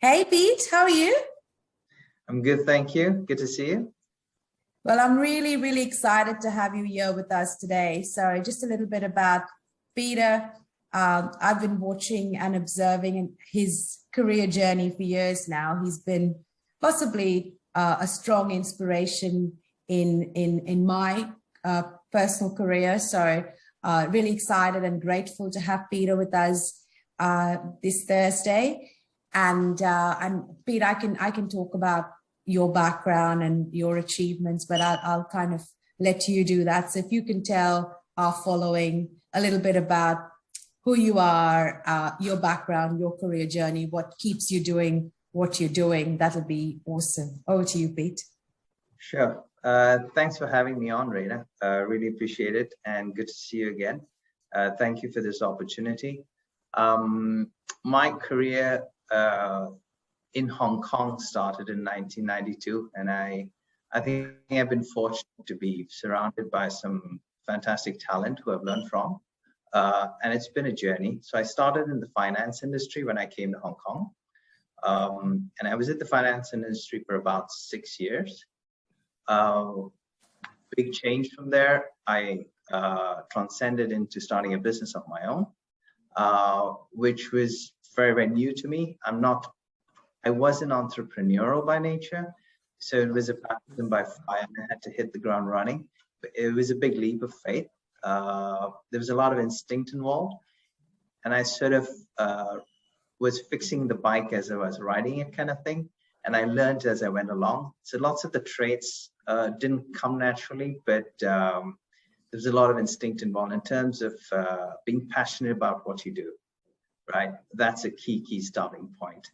Hey Pete, how are you? I'm good, thank you. Good to see you. Well, I'm really excited to have you here with us today. So just a little bit about Peter. I've been watching and observing his career journey for years now. He's been possibly a strong inspiration in my personal career. So really excited and grateful to have Peter with us this Thursday. And Pete, I can talk about your background and your achievements, but I'll kind of let you do that. So if you can tell our following a little bit about who you are, your background, your career journey, what keeps you doing what you're doing, that'll be awesome. Over to you, Pete. Sure. Thanks for having me on, Reina. Really appreciate it, and good to see you again. Thank you for this opportunity. My career in Hong Kong started in 1992, and I think I've been fortunate to be surrounded by some fantastic talent who I've learned from, and it's been a journey. So I started in the finance industry when I came to Hong Kong, and I was at the finance industry for about 6 years. Big change from there. I transcended into starting a business of my own, which was very new to me. I wasn't entrepreneurial by nature, so it was a baptism by fire, and I had to hit the ground running. But it was a big leap of faith. There was a lot of instinct involved, and I sort of was fixing the bike as I was riding it, kind of thing. And I learned as I went along. So lots of the traits didn't come naturally, but there's a lot of instinct involved in terms of being passionate about what you do, right? That's a key starting point.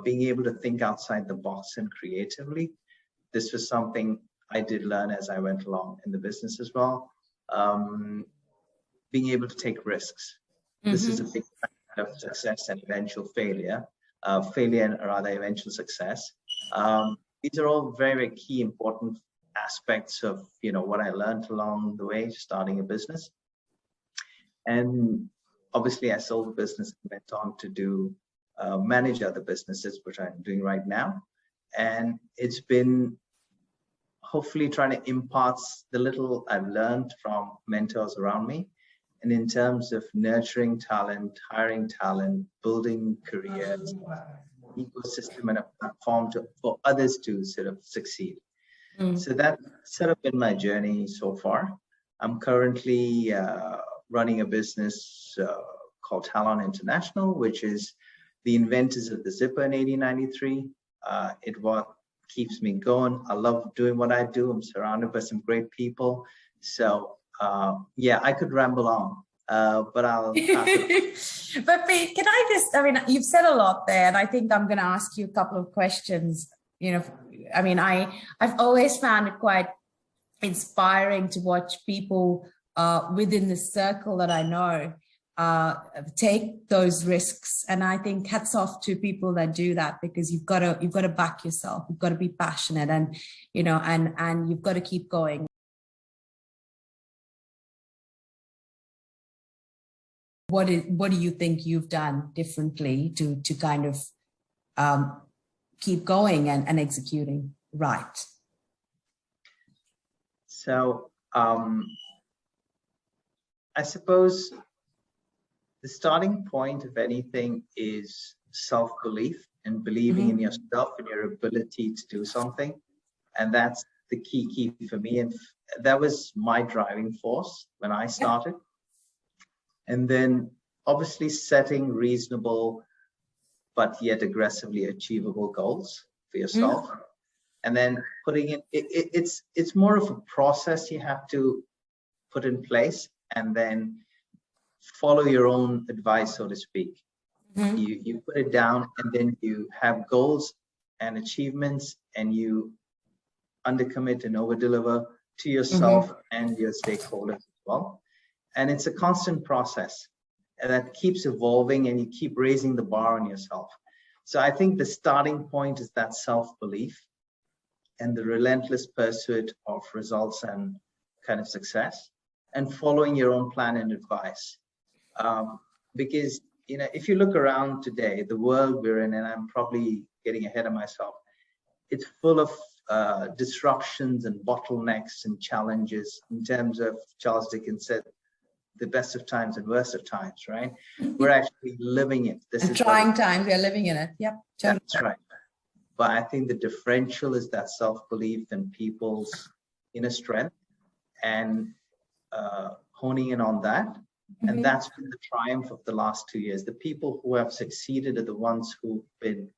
Being able to think outside the box and creatively. This was something I did learn as I went along in the business as well. Being able to take risks. This is a big factor of success and eventual failure. Failure and rather eventual success. These are all very key important aspects of what I learned along the way starting a business. And obviously I sold the business and went on to do manage other businesses, which I'm doing right now. And it's been hopefully trying to impart the little I've learned from mentors around me. And in terms of nurturing talent, hiring talent, building careers, ecosystem and a platform for others to sort of succeed. So that's sort of been my journey so far. I'm currently running a business called Talon International, which is the inventors of the zipper in 1893. It what keeps me going. I love doing what I do. I'm surrounded by some great people. So yeah, I could ramble on, but I'll pass it. But Pete, I mean, you've said a lot there, and I think I'm going to ask you a couple of questions. I mean, I've always found it quite inspiring to watch people within the circle that I know take those risks, and I think hats off to people that do that, because you've got to back yourself. You've got to be passionate, and and you've got to keep going. What do you think you've done differently to kind of keep going and executing right? So I suppose the starting point of anything is self-belief and believing in yourself and your ability to do something. And that's the key for me. And that was my driving force when I started. And then obviously setting reasonable, but yet aggressively achievable goals for yourself. And then putting it's more of a process you have to put in place, and then follow your own advice, so to speak. You put it down, and then you have goals and achievements, and you undercommit and overdeliver to yourself and your stakeholders as well. And it's a constant process, and that keeps evolving, and you keep raising the bar on yourself. So I think the starting point is that self-belief and the relentless pursuit of results and kind of success, and following your own plan and advice. Because if you look around today, the world we're in, and I'm probably getting ahead of myself, it's full of disruptions and bottlenecks and challenges in terms of, Charles Dickens said, the best of times and worst of times, right? We're actually living it. This is trying times, we're living in it. Yep. Totally. That's right. But I think the differential is that self-belief and people's inner strength, and honing in on that. And that's been the triumph of the last 2 years. The people who have succeeded are the ones who've been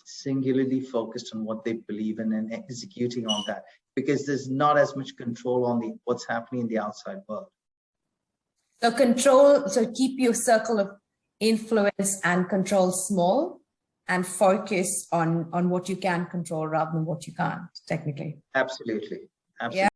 singularly focused on what they believe in and executing on that, because there's not as much control on what's happening in the outside world. So keep your circle of influence and control small, and focus on what you can control rather than what you can't, technically. Absolutely. Absolutely.